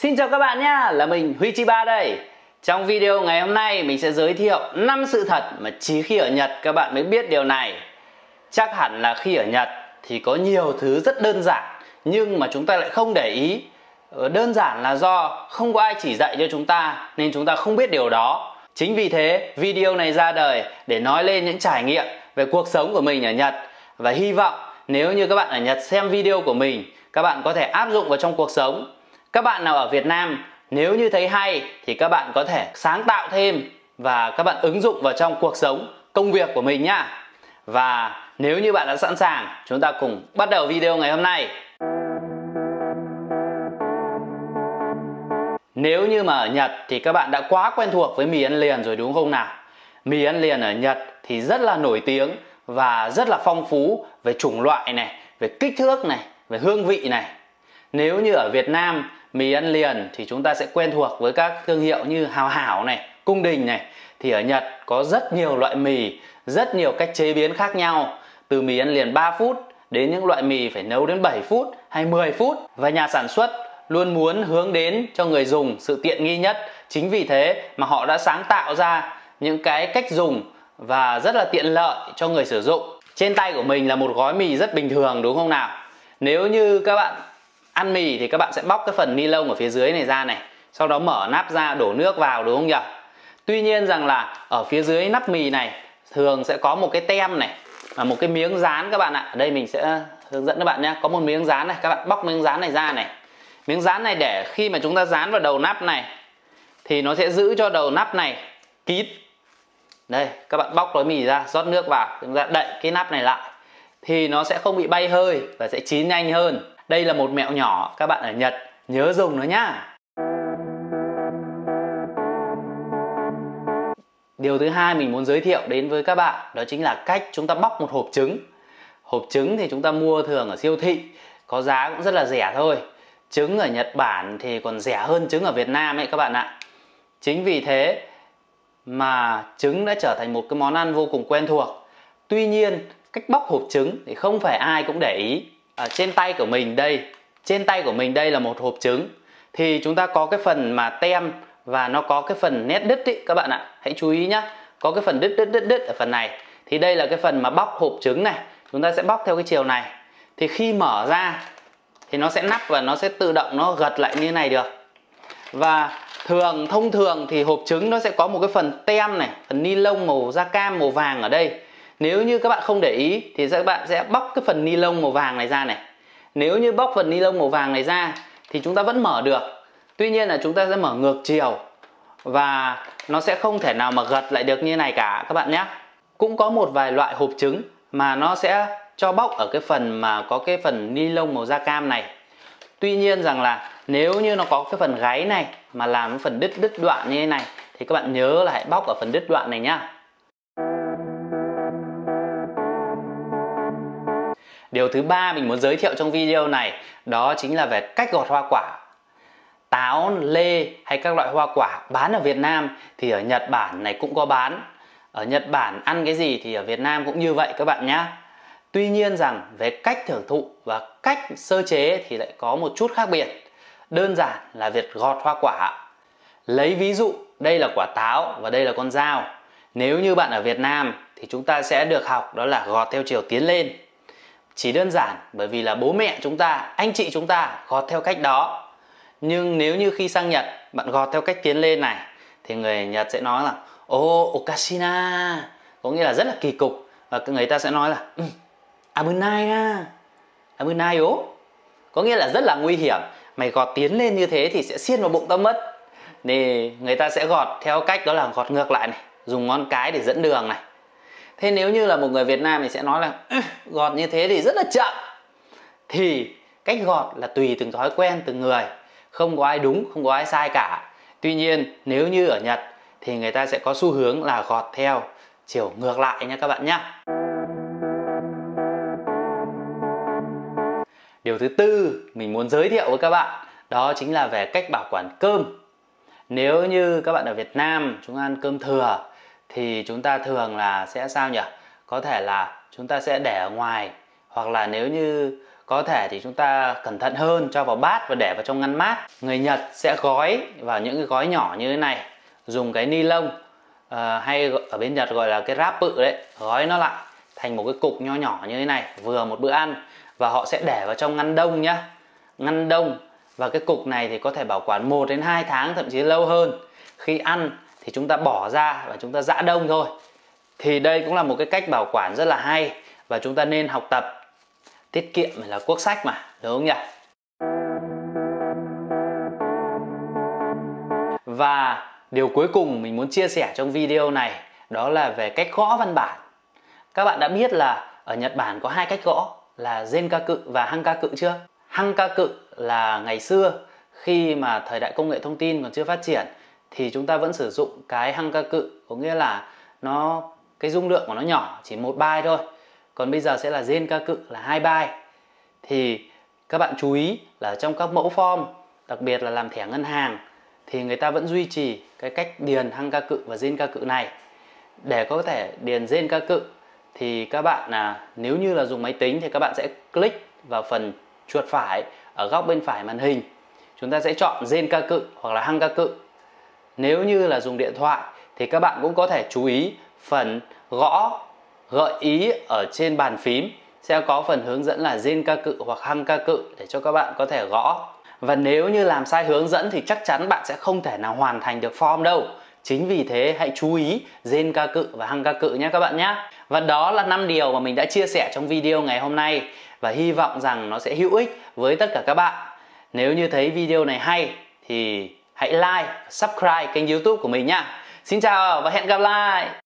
Xin chào các bạn nhé, là mình Huy Chiba đây. Trong video ngày hôm nay mình sẽ giới thiệu 5 sự thật mà chỉ khi ở Nhật các bạn mới biết điều này. Chắc hẳn là khi ở Nhật thì có nhiều thứ rất đơn giản nhưng mà chúng ta lại không để ý. Đơn giản là do không có ai chỉ dạy cho chúng ta nên chúng ta không biết điều đó. Chính vì thế video này ra đời để nói lên những trải nghiệm về cuộc sống của mình ở Nhật. Và hy vọng nếu như các bạn ở Nhật xem video của mình, các bạn có thể áp dụng vào trong cuộc sống. Các bạn nào ở Việt Nam, nếu như thấy hay thì các bạn có thể sáng tạo thêm và các bạn ứng dụng vào trong cuộc sống, công việc của mình nhá. Và nếu như bạn đã sẵn sàng, chúng ta cùng bắt đầu video ngày hôm nay. Nếu như mà ở Nhật thì các bạn đã quá quen thuộc với mì ăn liền rồi đúng không nào? Mì ăn liền ở Nhật thì rất là nổi tiếng và rất là phong phú về chủng loại này, về kích thước này, về hương vị này. Nếu như ở Việt Nam, mì ăn liền thì chúng ta sẽ quen thuộc với các thương hiệu như Hào Hảo này, Cung Đình này. Thì ở Nhật có rất nhiều loại mì, rất nhiều cách chế biến khác nhau. Từ mì ăn liền 3 phút đến những loại mì phải nấu đến 7 phút hay 10 phút. Và nhà sản xuất luôn muốn hướng đến cho người dùng sự tiện nghi nhất. Chính vì thế mà họ đã sáng tạo ra những cái cách dùng và rất là tiện lợi cho người sử dụng. Trên tay của mình là một gói mì rất bình thường đúng không nào? Nếu như các bạn ăn mì thì các bạn sẽ bóc cái phần ni lông ở phía dưới này ra này, sau đó mở nắp ra đổ nước vào đúng không nhỉ? Tuy nhiên rằng là ở phía dưới nắp mì này thường sẽ có một cái tem này và một cái miếng dán các bạn ạ. Ở đây mình sẽ hướng dẫn các bạn nhé. Có một miếng dán này, các bạn bóc miếng dán này ra này. Miếng dán này để khi mà chúng ta dán vào đầu nắp này thì nó sẽ giữ cho đầu nắp này kín. Đây, các bạn bóc gói mì ra, rót nước vào, chúng ta đậy cái nắp này lại thì nó sẽ không bị bay hơi và sẽ chín nhanh hơn. Đây là một mẹo nhỏ các bạn ở Nhật nhớ dùng nó nhá. Điều thứ hai mình muốn giới thiệu đến với các bạn đó chính là cách chúng ta bóc một hộp trứng. Hộp trứng thì chúng ta mua thường ở siêu thị, có giá cũng rất là rẻ thôi. Trứng ở Nhật Bản thì còn rẻ hơn trứng ở Việt Nam ấy các bạn ạ. Chính vì thế mà trứng đã trở thành một cái món ăn vô cùng quen thuộc. Tuy nhiên cách bóc hộp trứng thì không phải ai cũng để ý. Ở trên tay của mình đây là một hộp trứng. Thì chúng ta có cái phần mà tem và nó có cái phần nét đứt ý, các bạn ạ. Hãy chú ý nhá. Có cái phần đứt ở phần này. Thì đây là cái phần mà bóc hộp trứng này. Chúng ta sẽ bóc theo cái chiều này. Thì khi mở ra thì nó sẽ nắp và nó sẽ tự động nó gật lại như này được. Và thông thường thì hộp trứng nó sẽ có một cái phần tem này, phần ni lông màu da cam màu vàng ở đây. Nếu như các bạn không để ý thì các bạn sẽ bóc cái phần ni lông màu vàng này ra này. Nếu như bóc phần ni lông màu vàng này ra thì chúng ta vẫn mở được. Tuy nhiên là chúng ta sẽ mở ngược chiều và nó sẽ không thể nào mà gật lại được như này cả các bạn nhé. Cũng có một vài loại hộp trứng mà nó sẽ cho bóc ở cái phần mà có cái phần ni lông màu da cam này. Tuy nhiên rằng là nếu như nó có cái phần gáy này mà làm cái phần đứt đoạn như thế này thì các bạn nhớ là hãy bóc ở phần đứt đoạn này nhá. Điều thứ ba mình muốn giới thiệu trong video này đó chính là về cách gọt hoa quả. Táo, lê hay các loại hoa quả bán ở Việt Nam thì ở Nhật Bản này cũng có bán. Ở Nhật Bản ăn cái gì thì ở Việt Nam cũng như vậy các bạn nhé. Tuy nhiên rằng về cách thưởng thụ và cách sơ chế thì lại có một chút khác biệt. Đơn giản là việc gọt hoa quả. Lấy ví dụ đây là quả táo và đây là con dao. Nếu như bạn ở Việt Nam thì chúng ta sẽ được học đó là gọt theo chiều tiến lên. Chỉ đơn giản bởi vì là bố mẹ chúng ta, anh chị chúng ta gọt theo cách đó. Nhưng nếu như khi sang Nhật bạn gọt theo cách tiến lên này thì người Nhật sẽ nói là okashina, có nghĩa là rất là kỳ cục. Và người ta sẽ nói là abunai na, abunai ố, có nghĩa là rất là nguy hiểm. Mày gọt tiến lên như thế thì sẽ xiên vào bụng tao mất. Thì người ta sẽ gọt theo cách đó là gọt ngược lại này, dùng ngón cái để dẫn đường này. Thế nếu như là một người Việt Nam thì sẽ nói là gọt như thế thì rất là chậm. Thì cách gọt là tùy từng thói quen từng người, không có ai đúng, không có ai sai cả. Tuy nhiên nếu như ở Nhật thì người ta sẽ có xu hướng là gọt theo chiều ngược lại nha các bạn nhé. Điều thứ tư mình muốn giới thiệu với các bạn đó chính là về cách bảo quản cơm. Nếu như các bạn ở Việt Nam chúng ăn cơm thừa thì chúng ta thường là sẽ sao nhỉ? Có thể là chúng ta sẽ để ở ngoài, hoặc là nếu như có thể thì chúng ta cẩn thận hơn, cho vào bát và để vào trong ngăn mát. Người Nhật sẽ gói vào những cái gói nhỏ như thế này, dùng cái ni lông hay ở bên Nhật gọi là cái ráp bự đấy, gói nó lại thành một cái cục nho nhỏ như thế này, vừa một bữa ăn. Và họ sẽ để vào trong ngăn đông nhá, ngăn đông. Và cái cục này thì có thể bảo quản 1 đến 2 tháng, thậm chí lâu hơn. Khi ăn thì chúng ta bỏ ra và chúng ta giã đông thôi. Thì đây cũng là một cái cách bảo quản rất là hay và chúng ta nên học tập. Tiết kiệm là quốc sách mà, đúng không nhỉ? Và điều cuối cùng mình muốn chia sẻ trong video này đó là về cách gõ văn bản. Các bạn đã biết là ở Nhật Bản có 2 cách gõ là Zenkaku và Hankaku chưa? Hankaku là ngày xưa khi mà thời đại công nghệ thông tin còn chưa phát triển thì chúng ta vẫn sử dụng cái Hankaku, có nghĩa là cái dung lượng của nó nhỏ, chỉ 1 byte thôi. Còn bây giờ sẽ là Zenkaku là 2 byte. Thì các bạn chú ý là trong các mẫu form, đặc biệt là làm thẻ ngân hàng, thì người ta vẫn duy trì cái cách điền Hankaku và Zenkaku này. Để có thể điền Zenkaku thì các bạn nếu như là dùng máy tính thì các bạn sẽ click vào phần chuột phải ở góc bên phải màn hình. Chúng ta sẽ chọn Zenkaku hoặc là Hankaku. Nếu như là dùng điện thoại thì các bạn cũng có thể chú ý phần gõ gợi ý ở trên bàn phím, sẽ có phần hướng dẫn là Zenkaku hoặc Hankaku để cho các bạn có thể gõ. Và nếu như làm sai hướng dẫn thì chắc chắn bạn sẽ không thể nào hoàn thành được form đâu. Chính vì thế hãy chú ý Zenkaku và Hankaku nhé các bạn nhé. Và đó là 5 điều mà mình đã chia sẻ trong video ngày hôm nay và hy vọng rằng nó sẽ hữu ích với tất cả các bạn. Nếu như thấy video này hay thì hãy like, subscribe kênh YouTube của mình nhé. Xin chào và hẹn gặp lại.